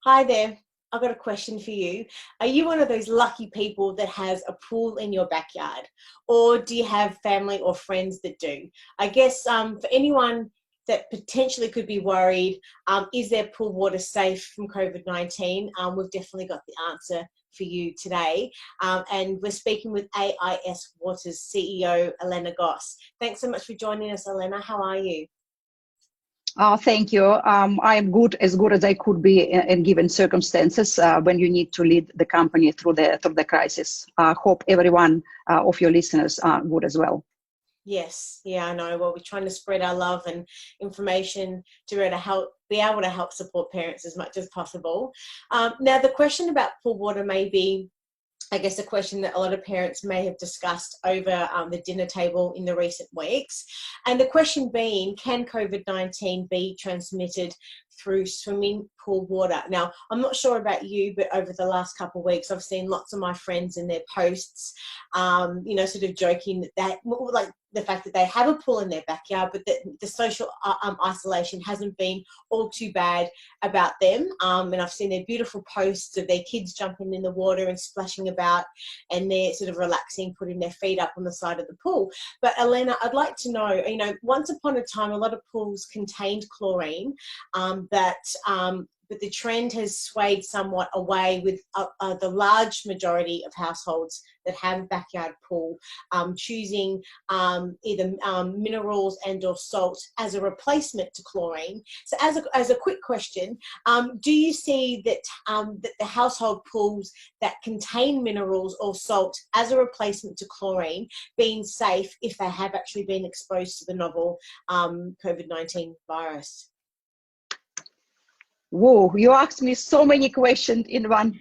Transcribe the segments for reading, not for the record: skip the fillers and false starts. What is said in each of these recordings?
Hi there. I've got a question for you. Are you one of those lucky people that has a pool in your backyard, or do you have family or friends that do? I guess for anyone that potentially could be worried, is their pool water safe from COVID-19? We've definitely got the answer for you today. And we're speaking with AIS Water's CEO, Elena Gosse. Thanks so much for joining us, Elena. How are you? Thank you. I am good as I could be in given circumstances when you need to lead the company through the crisis. I hope everyone of your listeners are good as well. Yes, yeah, I know. Well, we're trying to spread our love and information to be able to help support parents as much as possible. Now, the question about pool water may be, I guess, a question that a lot of parents may have discussed over the dinner table in the recent weeks. And the question being, can COVID-19 be transmitted through swimming pool water? Now, I'm not sure about you, but over the last couple of weeks, I've seen lots of my friends in their posts, sort of joking that like the fact that they have a pool in their backyard, but that the social isolation hasn't been all too bad about them. And I've seen their beautiful posts of their kids jumping in the water and splashing about, and they're sort of relaxing, putting their feet up on the side of the pool. But Elena, I'd like to know, once upon a time, a lot of pools contained chlorine, but the trend has swayed somewhat away with the large majority of households that have a backyard pool choosing either minerals and or salt as a replacement to chlorine. So as a quick question, do you see that, that the household pools that contain minerals or salt as a replacement to chlorine being safe if they have actually been exposed to the novel COVID-19 virus? Whoa, you asked me so many questions in one.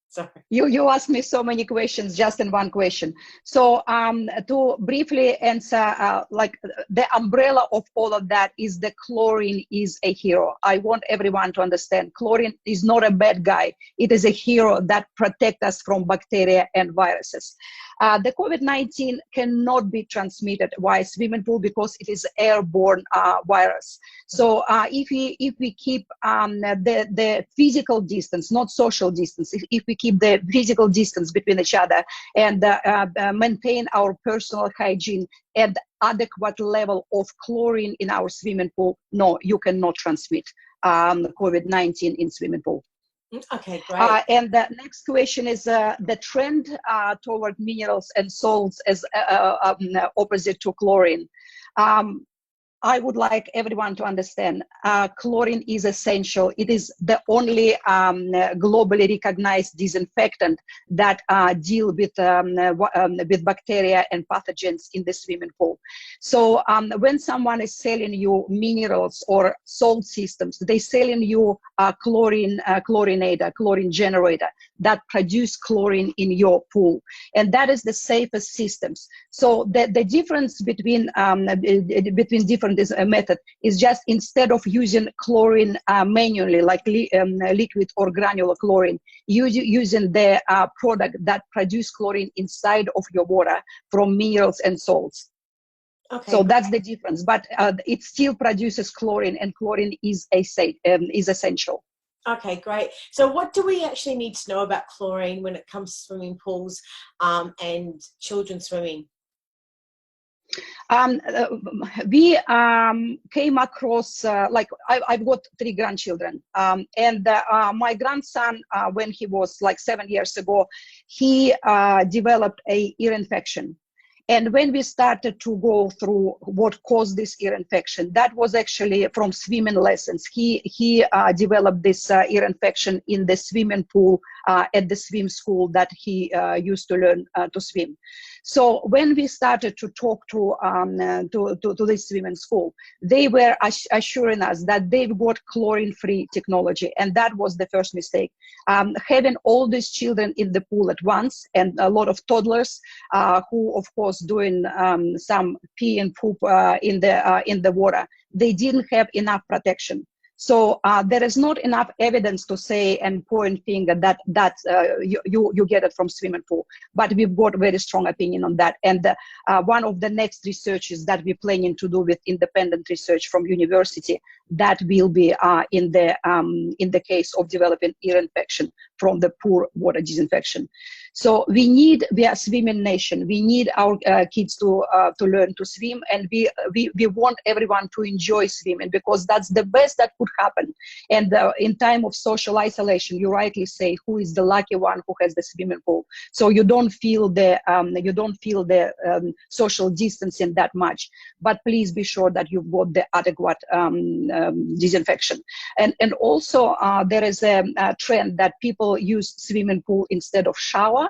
Sorry. You asked me so many questions just in one question. So to briefly answer, like the umbrella of all of that is the chlorine is a hero. I want everyone to understand chlorine is not a bad guy. It is a hero that protects us from bacteria and viruses. The COVID-19 cannot be transmitted via swimming pool because it is airborne virus. So if we keep the physical distance, not social distance, if we keep the physical distance between each other and maintain our personal hygiene and adequate level of chlorine in our swimming pool, no, you cannot transmit COVID-19 in swimming pool. Okay, great. And the next question is the trend toward minerals and salts as opposite to chlorine. I would like everyone to understand chlorine is essential. It is the only globally recognized disinfectant that deal with bacteria and pathogens in the swimming pool. So when someone is selling you minerals or salt systems, they selling you chlorine generator that produce chlorine in your pool, and that is the safest systems. So the difference between different method is just instead of using chlorine manually, like liquid or granular chlorine, using the product that produce chlorine inside of your water from minerals and salts. Okay. So that's the difference, but it still produces chlorine, and chlorine is essential. Okay, great. So what do we actually need to know about chlorine when it comes to swimming pools and children swimming? We came across, like I've got 3 grandchildren, and my grandson, when he was like 7 years ago, he developed a ear infection. And when we started to go through what caused this ear infection, that was actually from swimming lessons. He developed this ear infection in the swimming pool at the swim school that he used to learn to swim. So when we started to talk to this swimming school, they were assuring us that they've got chlorine-free technology, and that was the first mistake. Having all these children in the pool at once, and a lot of toddlers who, of course, doing some pee and poop in the water, they didn't have enough protection. So there is not enough evidence to say and point finger that you get it from swimming pool. But we've got very strong opinion on that. And one of the next researches that we're planning to do with independent research from university, that will be in the case of developing ear infection from the poor water disinfection. So we are a swimming nation. We need our kids to learn to swim, and we want everyone to enjoy swimming, because that's the best that could happen. And in time of social isolation, you rightly say, who is the lucky one who has the swimming pool? So you don't feel the social distancing that much. But please be sure that you've got the adequate disinfection. And also there is a trend that people use swimming pool instead of shower.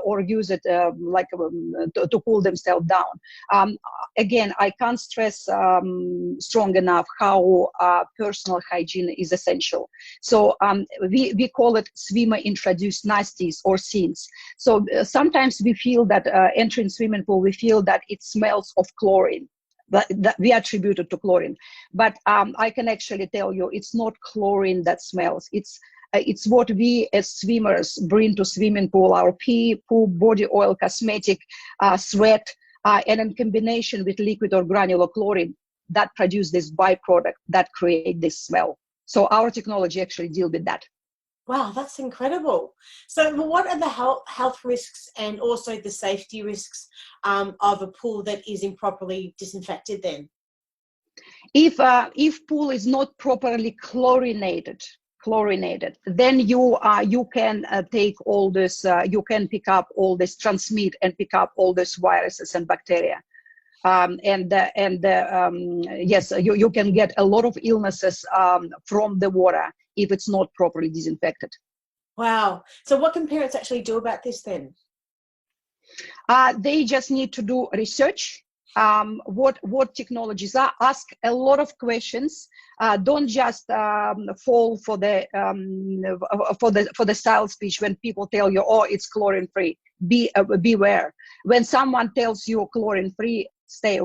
Or use it to cool themselves down. Again, I can't stress strong enough how personal hygiene is essential. So we call it swimmer-introduced nasties or sins. So sometimes we feel that entering swimming pool, we feel that it smells of chlorine. That we attribute it to chlorine. But I can actually tell you, it's not chlorine that smells. It's what we as swimmers bring to swimming pool, our pee, poop, body oil, cosmetic, sweat, and in combination with liquid or granular chlorine that produce this byproduct that create this smell. So our technology actually deal with that. Wow, that's incredible. So what are the health risks and also the safety risks of a pool that is improperly disinfected then? If pool is not properly chlorinated, then you can take all this, you can pick up all this, transmit and pick up all these viruses and bacteria. Yes, you can get a lot of illnesses from the water if it's not properly disinfected. Wow. So what can parents actually do about this then? They just need to do research. What technologies are, ask a lot of questions. Don't just fall for the sales speech when people tell you, oh, it's chlorine free. Beware. When someone tells you chlorine free, stay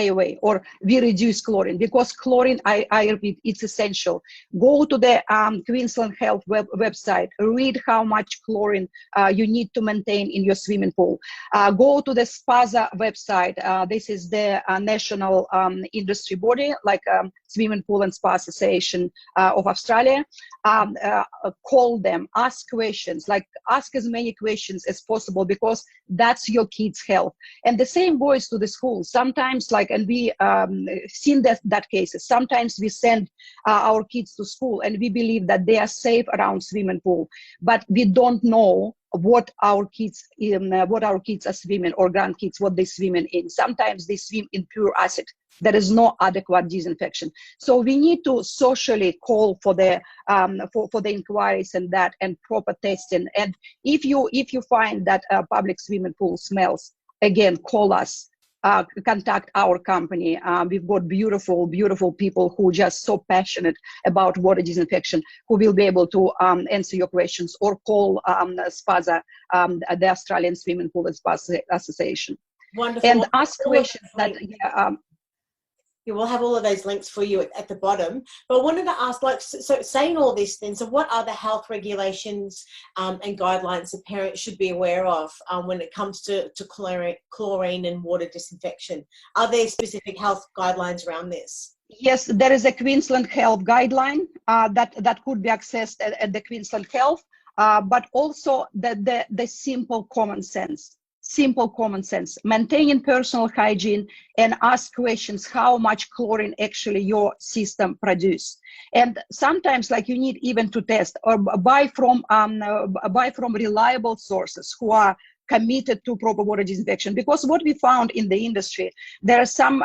away, or we reduce chlorine, because chlorine, I repeat, it's essential. Go to the Queensland Health website, read how much chlorine you need to maintain in your swimming pool. Go to the SPASA website. This is the national industry body, like Swimming Pool and Spa Association of Australia. Call them, ask questions, ask as many questions as possible, because that's your kids' health. And the same goes to the school. Sometimes, and we seen that cases, sometimes we send our kids to school and we believe that they are safe around swimming pool, but we don't know what our kids are swimming, or grandkids, what they swimming in. Sometimes they swim in pure acid. There is no adequate disinfection. So we need to socially call for the inquiries and proper testing. And if you find that a public swimming pool smells, again, call us. Contact our company. We've got beautiful people who are just so passionate about water disinfection, who will be able to answer your questions, or call SPASA, the Australian Swimming Pool and Spa Association. Wonderful. And ask questions that, yeah, we'll have all of those links for you at the bottom. But I wanted to ask, so saying all this then, so what are the health regulations and guidelines that parents should be aware of when it comes to chlorine and water disinfection? Are there specific health guidelines around this? Yes, there is a Queensland Health guideline that could be accessed at the Queensland Health, but also the simple common sense. Maintaining personal hygiene and ask questions how much chlorine actually your system produce. And sometimes you need even to test or buy from reliable sources who are committed to proper water disinfection. Because what we found in the industry, there are some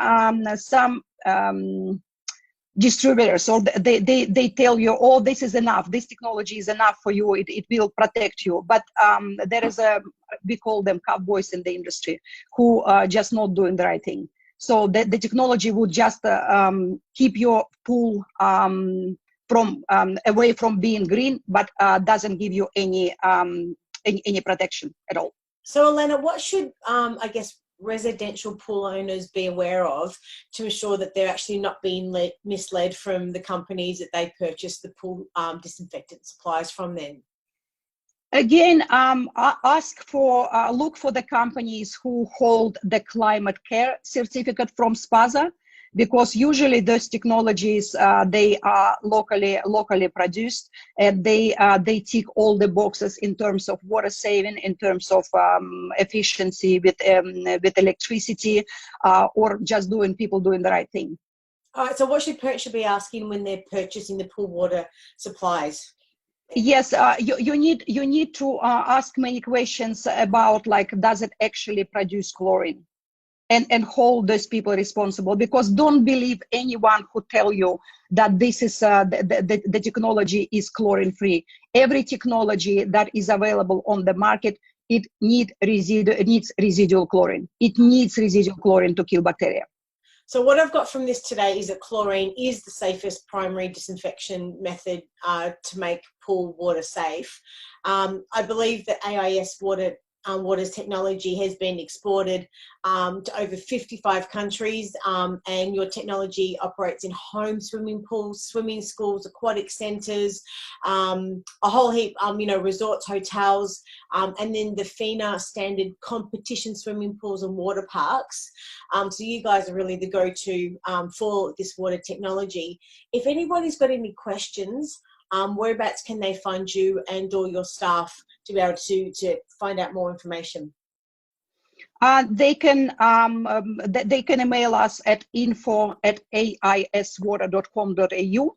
distributors, or they tell you, oh, this is enough, this technology is enough for you, it will protect you. But there is we call them cowboys in the industry, who are just not doing the right thing. So the technology would just keep your pool away from being green, but doesn't give you any protection at all. So Elena, what should I guess residential pool owners be aware of to ensure that they're actually not being misled from the companies that they purchase the pool disinfectant supplies from then? Again, look for the companies who hold the climate care certificate from SPASA, because usually those technologies, they are locally produced, and they tick all the boxes in terms of water saving, in terms of efficiency with electricity, or just people doing the right thing. All right, so what should parents be asking when they're purchasing the pool water supplies? Yes, you need to ask many questions about, like, does it actually produce chlorine, and hold those people responsible, because don't believe anyone who tell you that this is the technology is chlorine free. Every technology that is available on the market, it needs residual chlorine. It needs residual chlorine to kill bacteria. So what I've got from this today is that chlorine is the safest primary disinfection method to make pool water safe. I believe that AIS Water's technology has been exported to over 55 countries, and your technology operates in home swimming pools, swimming schools, aquatic centres, a whole heap, resorts, hotels, and then the FINA standard competition swimming pools and water parks. So you guys are really the go-to for this water technology. If anybody's got any questions, whereabouts can they find you and or your staff to be able to find out more information? They can email us at info@aiswater.com.au,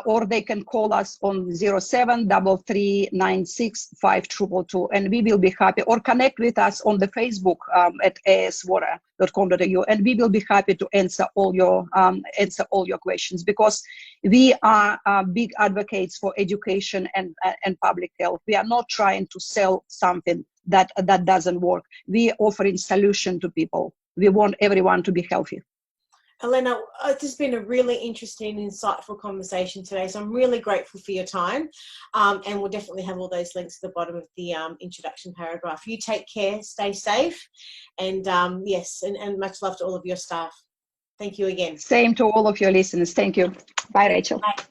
or they can call us on 0733965222, and we will be happy, or connect with us on the Facebook at aiswater.com.au, and we will be happy to answer all your questions, because we are big advocates for education and public health. We are not trying to sell something that doesn't work. We are offering solution to people. We want everyone to be healthy. Elena, this has been a really interesting, insightful conversation today, so I'm really grateful for your time, and we'll definitely have all those links at the bottom of the introduction paragraph. You take care, stay safe, and yes, and much love to all of your staff. Thank you again. Same to all of your listeners. Thank you. Bye, Rachel. Bye.